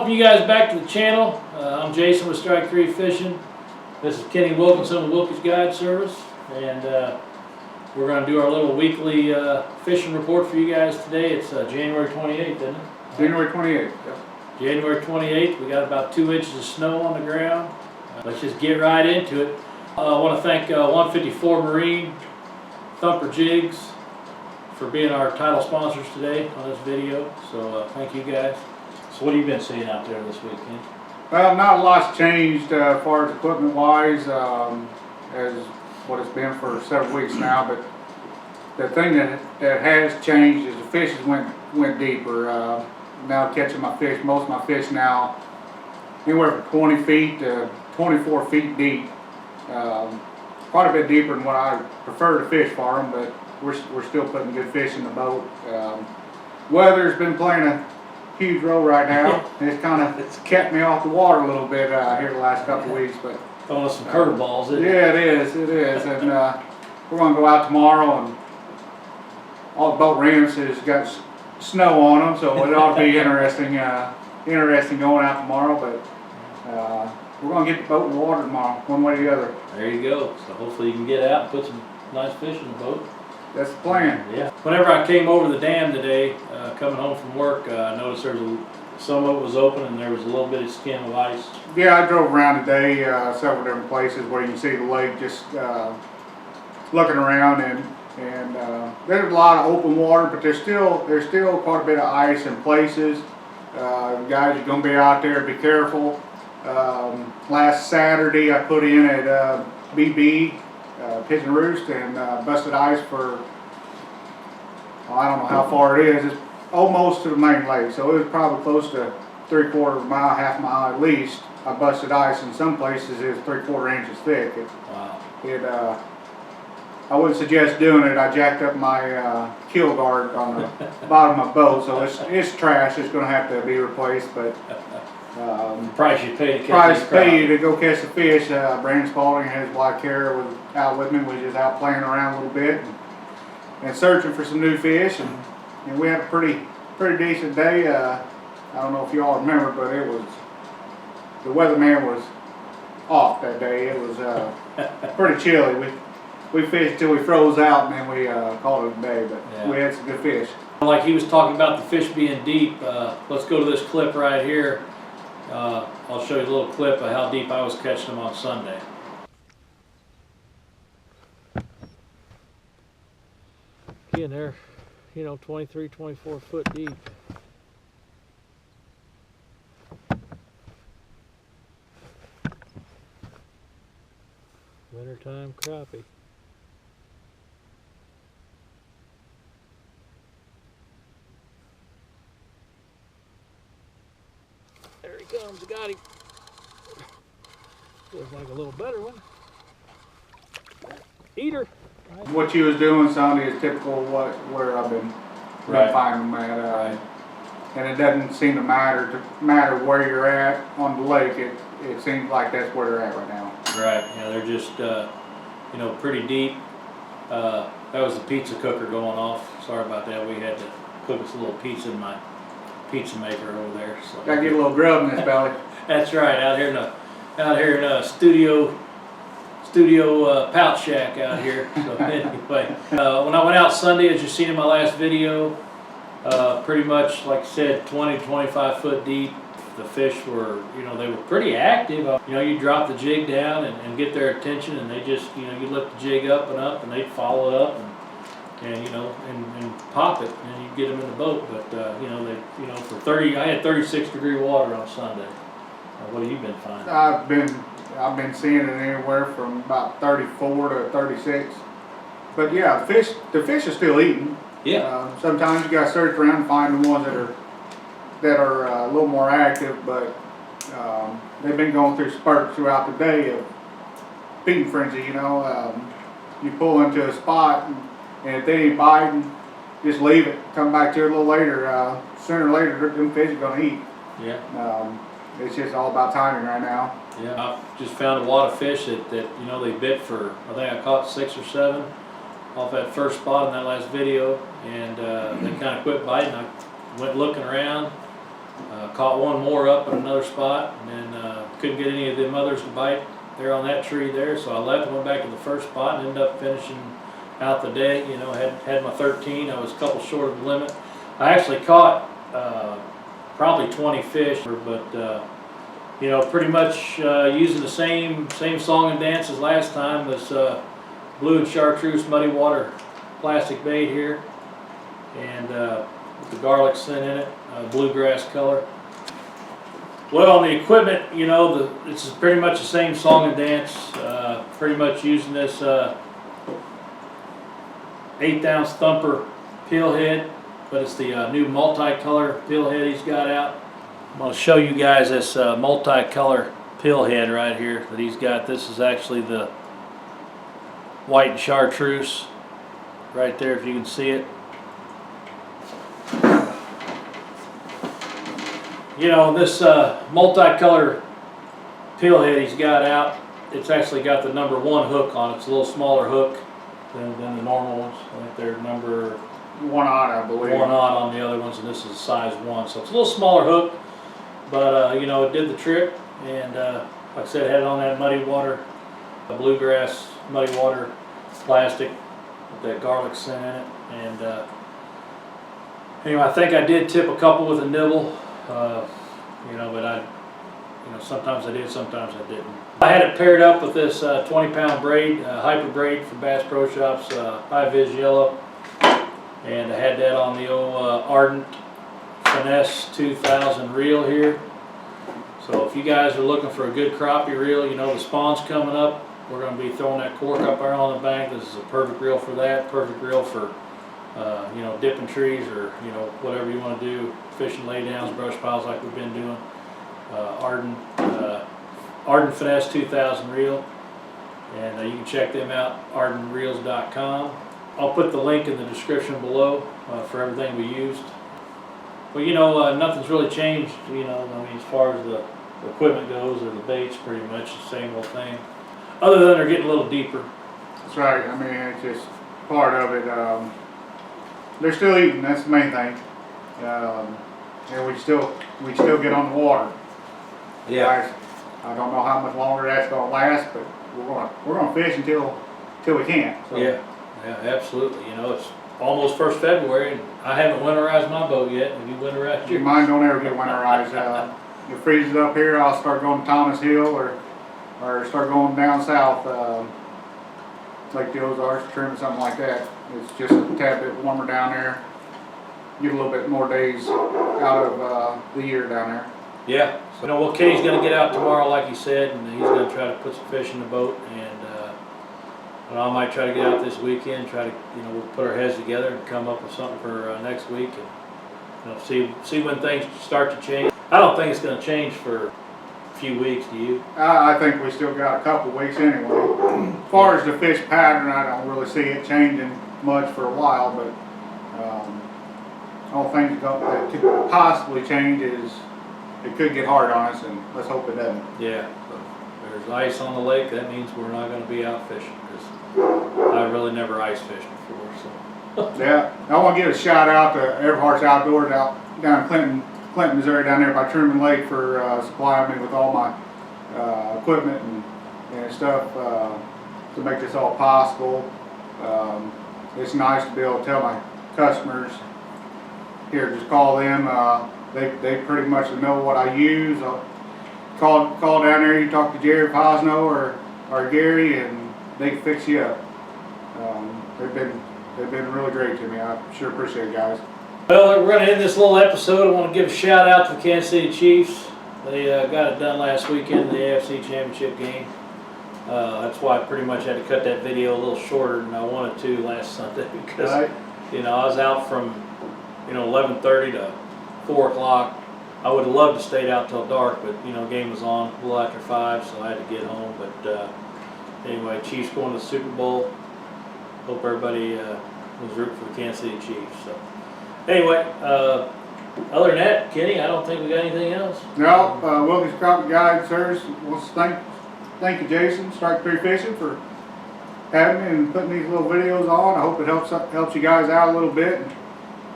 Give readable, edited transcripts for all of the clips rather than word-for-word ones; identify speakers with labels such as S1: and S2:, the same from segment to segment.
S1: welcome you guys back to the channel. I'm Jason with Strike 3 Fishing. This is Kenny Wilkinson with Wilkie's Guide Service, and we're going to do our little weekly fishing report for you guys today. It's January 28th, isn't it?
S2: January 28th. Yep.
S1: January 28th. We got about 2 inches of snow on the ground. Let's just get right into it. I want to thank 154 Marine, Thumper Jigs, for being our title sponsors today on this video. So thank you guys. So what have you been seeing out there this weekend?
S2: Well, not a lot's changed as far as equipment wise, as what it's been for several weeks now. But the thing that has changed is the fishes went deeper. Now catching my fish, most of my fish now anywhere from 20 feet to 24 feet deep. Quite a bit deeper than what I prefer to fish for them, but we're still putting good fish in the boat. Weather's been playing a huge role right now. It's kept me off the water a little bit here the last couple of weeks, but
S1: throwing us some curveballs, isn't it?
S2: Yeah, it is, and we're going to go out tomorrow, and all the boat ramps has got snow on them, so it ought to be interesting. Interesting going out tomorrow, but we're going to get the boat in the water tomorrow, one way or the other.
S1: There you go. So hopefully you can get out and put some nice fish in the boat.
S2: That's the plan.
S1: Yeah. Whenever I came over the dam today, coming home from work, I noticed some of it was open and there was a little bit of skim of ice.
S2: Yeah, I drove around today, several different places where you can see the lake, just looking around, and there's a lot of open water, but there's still quite a bit of ice in places. Guys, you're going to be out there, be careful. Last Saturday I put in at BB Pigeon Roost and busted ice for, well, I don't know how far it is. It's almost to the main lake, so it was probably close to 3/4 mile, half mile at least. I busted ice. In some places it's 3/4 inches thick.
S1: Wow.
S2: I wouldn't suggest doing it. I jacked up my keel guard on the bottom of my boat, so it's trash. It's going to have to be replaced, but
S1: price you pay to catch
S2: to go catch the fish. Brandon Spalding and his wife Kara was out with me. We was just out playing around a little bit and searching for some new fish, and we had a pretty decent day. I don't know if y'all remember, but the weatherman was off that day. It was pretty chilly. We fished till we froze out, and then we called it a day, but yeah, we had some good fish.
S1: Like he was talking about the fish being deep, let's go to this clip right here. I'll show you a little clip of how deep I was catching them on Sunday. Again, they're, 23, 24 foot deep. Wintertime crappie. There he comes, I got him. Feels like a little better one. Eater. Right.
S2: What you was doing, Sonny, is typical where I've been finding them at.
S1: Right.
S2: And it doesn't seem to matter where you're at on the lake. It seems like that's where they're at right now.
S1: Right. Yeah, they're just pretty deep. That was the pizza cooker going off. Sorry about that. We had to cook us a little pizza in my pizza maker over there. So
S2: gotta get a little grub in this belly.
S1: That's right. Out here in a studio pouch shack out here. So anyway, when I went out Sunday, as you seen in my last video, pretty much like I said, 20 to 25 foot deep. The fish were, they were pretty active. You drop the jig down and get their attention, and they just, you lift the jig up, and they'd follow it up and pop it, and you get them in the boat. But for 30, I had 36-degree water on Sunday. What have you been finding?
S2: I've been seeing it anywhere from about 34 to 36. But yeah, the fish are still eating.
S1: Yeah.
S2: Sometimes you got to search around and find the ones that are a little more active, but they've been going through spurts throughout the day of feeding frenzy. You pull into a spot, and if they ain't biting, just leave it. Come back to it a little later. Sooner or later, them fish are going to eat.
S1: Yeah.
S2: It's just all about timing right now.
S1: Yeah, I've just found a lot of fish that they bit for. I think I caught 6 or 7 off that first spot in that last video, and they kind of quit biting. I went looking around, Caught one more up at another spot, and then couldn't get any of them others to bite there on that tree there, so I left and went back to the first spot and ended up finishing out the day. You know, had my 13. I was a couple short of the limit. I actually caught probably 20 fish, but you know, pretty much using the same song and dance as last time. Was blue and chartreuse muddy water plastic bait here, and with the garlic scent in it, bluegrass color. Well, on the equipment, you know, it's pretty much the same song and dance. Pretty much using this 1/8 ounce Thumper pill head, but it's the new multicolor pill head he's got out. I'm going to show you guys this multicolor pill head right here that he's got. This is actually the white and chartreuse right there, if you can see it. You know, this multicolor pill head he's got out, it's actually got the number 1 hook on it. It's a little smaller hook than the normal ones. I think they're number
S2: 1 odd, I believe.
S1: 1 odd on the other ones, and this is size 1. So it's a little smaller hook, but you know, it did the trick. And like I said, it had on that muddy water, bluegrass muddy water plastic with that garlic scent in it. And anyway, I think I did tip a couple with a nibble. You know, but sometimes I did, sometimes I didn't. I had it paired up with this 20-pound braid, hyper braid from Bass Pro Shops, high vis yellow, and I had that on the old Ardent Finesse 2000 reel here. So if you guys are looking for a good crappie reel, you know the spawn's coming up. We're going to be throwing that cork up there on the bank. This is a perfect reel for that. Perfect reel for you know, dipping trees, or you know, whatever you want to do, fishing laydowns, brush piles like we've been doing. Ardent Finesse 2000 reel, and you can check them out, ardentreels.com. I'll put the link in the description below for everything we used. Well, you know, nothing's really changed. You know, I mean, as far as the equipment goes, or the baits, pretty much the same old thing. Other than they're getting a little deeper.
S2: That's right. I mean, it's just part of it. They're still eating. That's the main thing. And we still get on the water.
S1: Yeah.
S2: Guys, I don't know how much longer that's going to last, but we're gonna fish until we can't. So.
S1: Yeah. Yeah. Absolutely. You know, it's almost 1st February, and I haven't winterized my boat yet. Have you winterized yours?
S2: Mine don't ever get winterized. It freezes up here, I'll start going to Thomas Hill or start going down south, like the Ozarks, Trim, something like that. It's just a tad bit warmer down there. Get a little bit more days out of the year down there.
S1: Yeah. So, you know, well, Kenny's going to get out tomorrow, like he said, and he's going to try to put some fish in the boat. And I might try to get out this weekend. Try to, you know, we'll put our heads together and come up with something for next week, and you know, see when things start to change. I don't think it's going to change for a few weeks. Do you?
S2: I think we still got a couple weeks anyway. As far as the fish pattern, I don't really see it changing much for a while, but all things that could possibly change is it could get hard on us, and let's hope it doesn't.
S1: Yeah. So if there's ice on the lake, that means we're not going to be out fishing, because I really never ice fished before. So.
S2: Yeah, I want to give a shout out to Everhart's Outdoors out down in Clinton, Missouri, down there by Truman Lake for supplying me with all my equipment and stuff to make this all possible. It's nice to be able to tell my customers here, just call them. They pretty much know what I use. I'll call down there, you talk to Jerry Posno or Gary, and they can fix you up. They've been really great to me. I sure appreciate it, guys.
S1: Well, we're going to end this little episode. I want to give a shout out to the Kansas City Chiefs. They got it done last weekend in the AFC Championship game. That's why I pretty much had to cut that video a little shorter than I wanted to last Sunday, because you know, I was out from 11:30 to 4 o'clock. I would have loved to stayed out till dark, but you know, game was on a little after 5, so I had to get home. But anyway, Chiefs going to the Super Bowl. Hope everybody was rooting for the Kansas City Chiefs. So anyway, other than that, Kenny, I don't think we got anything else.
S2: No, Wilkins Crappie Guide Sirs wants to thank you, Jason, Strike 3 Fishing, for having me and putting these little videos on. I hope it helps you guys out a little bit and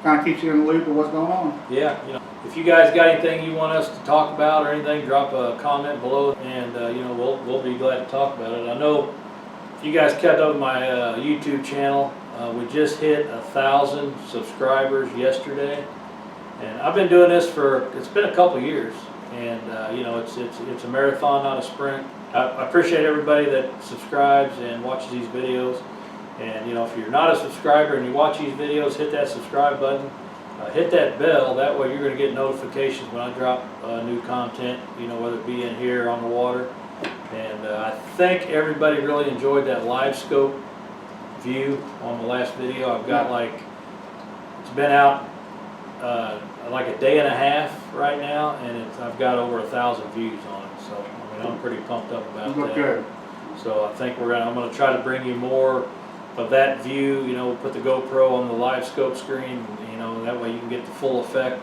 S2: kind of keeps you in the loop of what's going on.
S1: Yeah, you know. if you guys got anything you want us to talk about or anything, drop a comment below, and you know, we'll be glad to talk about it. I know if you guys kept up with my YouTube channel, we just hit 1,000 subscribers yesterday, and I've been doing this for, it's been a couple years, and you know, it's a marathon, not a sprint. I appreciate everybody that subscribes and watches these videos, and you know, if you're not a subscriber and you watch these videos, hit that subscribe button. Hit that bell, that way you're going to get notifications when I drop new content, you know, whether it be in here or on the water. And I think everybody really enjoyed that live scope view on the last video. I've got like, it's been out like a day and a half right now, and I've got over 1,000 views on it. So I mean, I'm pretty pumped up about that.
S2: Look good.
S1: So I think I'm going to try to bring you more of that view. You know, put the GoPro on the live scope screen, you know, that way you can get the full effect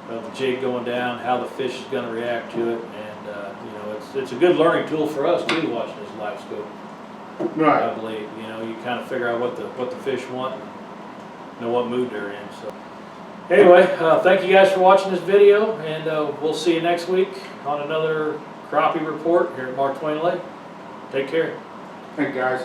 S1: of the jig going down, how the fish is going to react to it, and you know, it's a good learning tool for us too, watching this live scope.
S2: Right.
S1: I believe, you know, you kind of figure out what the fish want, and know what mood they're in. So anyway, thank you guys for watching this video, and we'll see you next week on another crappie report here at Mark Twain Lake. Take care.
S2: Thank you, guys.